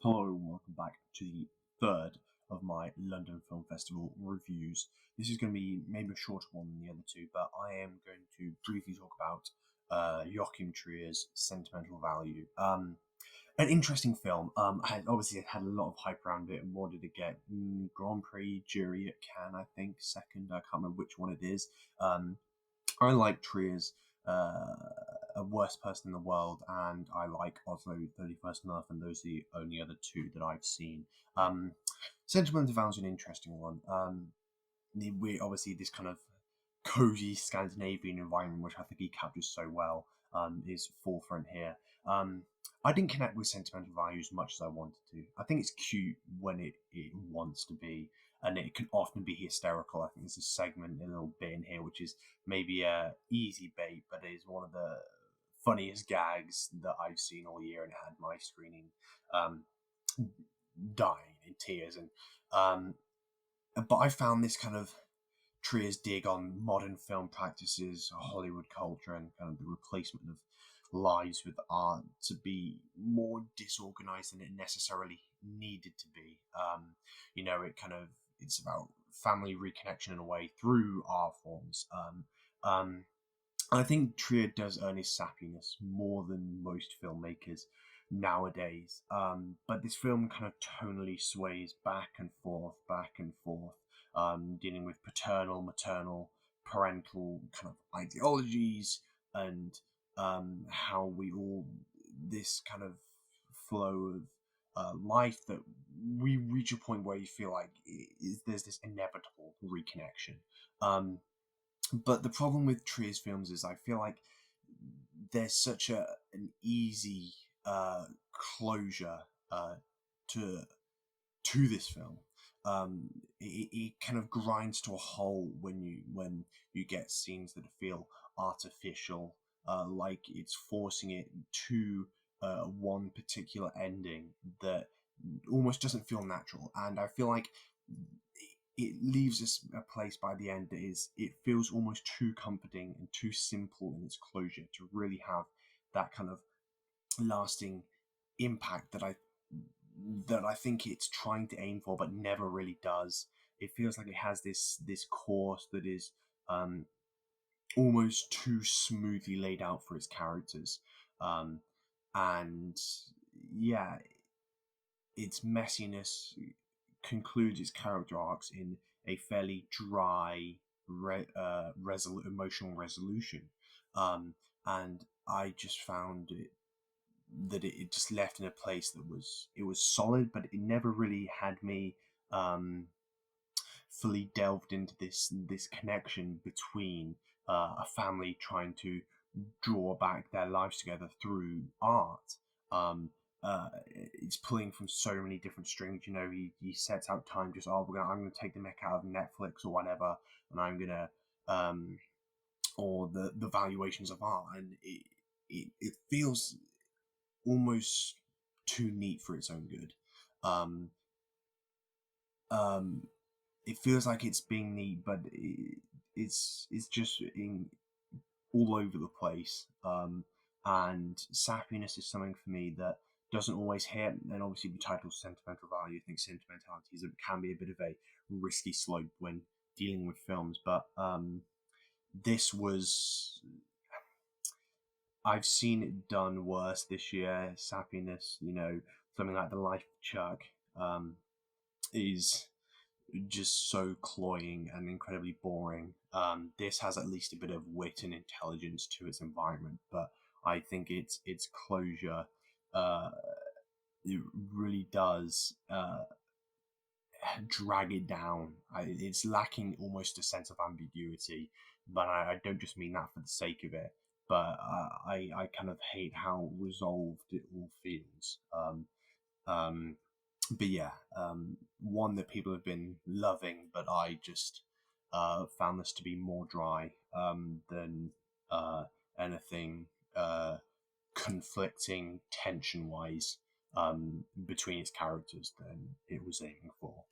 Hello and welcome back to the third of my London Film Festival reviews. This is going to be maybe a shorter one than the other two, but I am going to briefly talk about Joachim Trier's Sentimental Value. An interesting film. Obviously it had a lot of hype around it. And what did it get? Grand Prix jury at Cannes, I think, second. I can't remember which one it is. I like Trier's A Worst Person in the World, and I like Oslo 31st Love, and those are the only other two that I've seen. Sentimental Value is an interesting one. We obviously this kind of cozy Scandinavian environment, which I think he captures so well, is forefront here. I didn't connect with Sentimental Value as much as I wanted to. I think it's cute when it wants to be, and it can often be hysterical. I think there's a segment, a little bit in here, which is maybe a easy bait, but it is one of the funniest gags that I've seen all year, and it had my screening um, dying in tears. But I found this kind of Trier's dig on modern film practices, Hollywood culture, and kind of the replacement of lives with art to be more disorganized than it necessarily needed to be. It's about family reconnection in a way through art forms. I think Trier does earn his sappiness more than most filmmakers nowadays. But this film kind of tonally sways back and forth, dealing with paternal, maternal, parental kind of ideologies and how we all this kind of flow of life that we reach a point where you feel like there's this inevitable reconnection. But the problem with Trier's films is I feel like there's such an easy closure to this film. It kind of grinds to a halt when you get scenes that feel artificial, like it's forcing it to one particular ending that almost doesn't feel natural. And I feel like it leaves us a place by the end that is, it feels almost too comforting and too simple in its closure to really have that kind of lasting impact that I think it's trying to aim for, but never really does. It feels like it has this course that is almost too smoothly laid out for its characters, and yeah, its messiness concludes its character arcs in a fairly dry, emotional resolution, and I just found it just left in a place that was solid, but it never really had me fully delved into this connection between a family trying to draw back their lives together through art. It's pulling from so many different strings. He sets out time just I'm gonna take the mech out of Netflix or whatever, and I'm gonna or the valuations of art, and it feels almost too neat for its own good. Um, um, it feels like it's being neat, but it's just in all over the place. And sappiness is something for me that doesn't always hit. And obviously, the title "Sentimental Value," I think sentimentality can be a bit of a risky slope when dealing with films. But this was I've seen it done worse this year. Sappiness, something like The Life of Chuck, is just so cloying and incredibly boring. This has at least a bit of wit and intelligence to its environment, but I think its closure, uh, it really does drag it down. It's lacking almost a sense of ambiguity, but I don't just mean that for the sake of it. But I kind of hate how resolved it all feels. But yeah, one that people have been loving, but I just found this to be more dry than anything conflicting tension wise between its characters than it was aiming for.